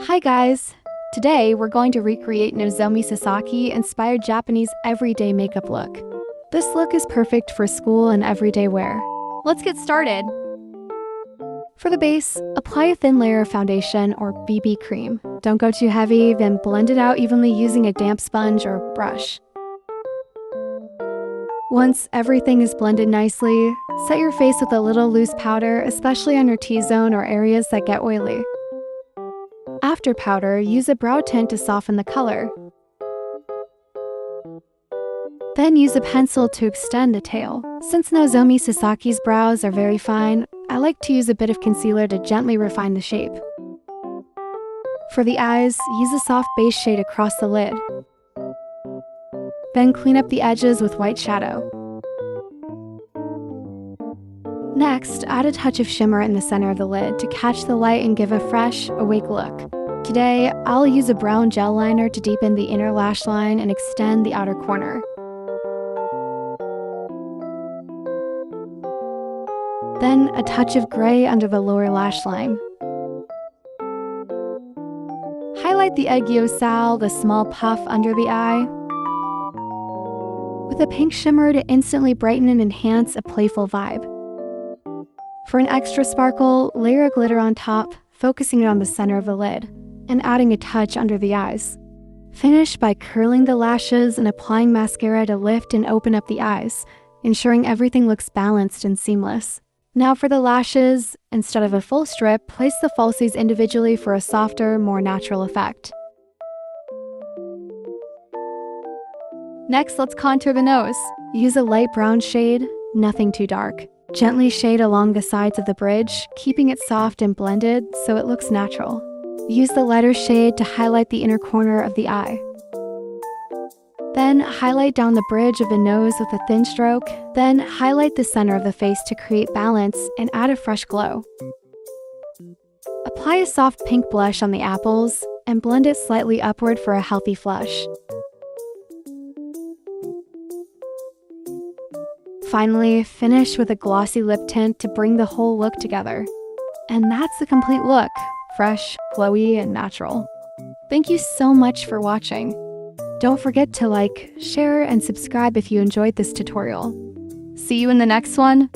Hi guys! Today we're going to recreate Nozomi Sasaki-inspired Japanese everyday makeup look. This look is perfect for school and everyday wear. Let's get started! For the base, apply a thin layer of foundation or BB cream. Don't go too heavy, then blend it out evenly using a damp sponge or brush. Once everything is blended nicely, set your face with a little loose powder, especially on your T-zone or areas that get oily. After powder, use a brow tint to soften the color. Then use a pencil to extend the tail. Since Nozomi Sasaki's brows are very fine, I like to use a bit of concealer to gently refine the shape. For the eyes, use a soft base shade across the lid. Then clean up the edges with white shadow. Next, add a touch of shimmer in the center of the lid to catch the light and give a fresh, awake look. Today, I'll use a brown gel liner to deepen the inner lash line and extend the outer corner. Then, a touch of gray under the lower lash line. Highlight the egg yolk, the small puff under the eye, with a pink shimmer to instantly brighten and enhance a playful vibe. For an extra sparkle, layer a glitter on top, focusing it on the center of the lid, and adding a touch under the eyes. Finish by curling the lashes and applying mascara to lift and open up the eyes, ensuring everything looks balanced and seamless. Now for the lashes, instead of a full strip, place the falsies individually for a softer, more natural effect. Next, let's contour the nose. Use a light brown shade, nothing too dark. Gently shade along the sides of the bridge, keeping it soft and blended so it looks natural. Use the lighter shade to highlight the inner corner of the eye. Then highlight down the bridge of the nose with a thin stroke. Then highlight the center of the face to create balance and add a fresh glow. Apply a soft pink blush on the apples and blend it slightly upward for a healthy flush. Finally, finish with a glossy lip tint to bring the whole look together. And that's the complete look, fresh, glowy, and natural. Thank you so much for watching. Don't forget to like, share, and subscribe if you enjoyed this tutorial. See you in the next one.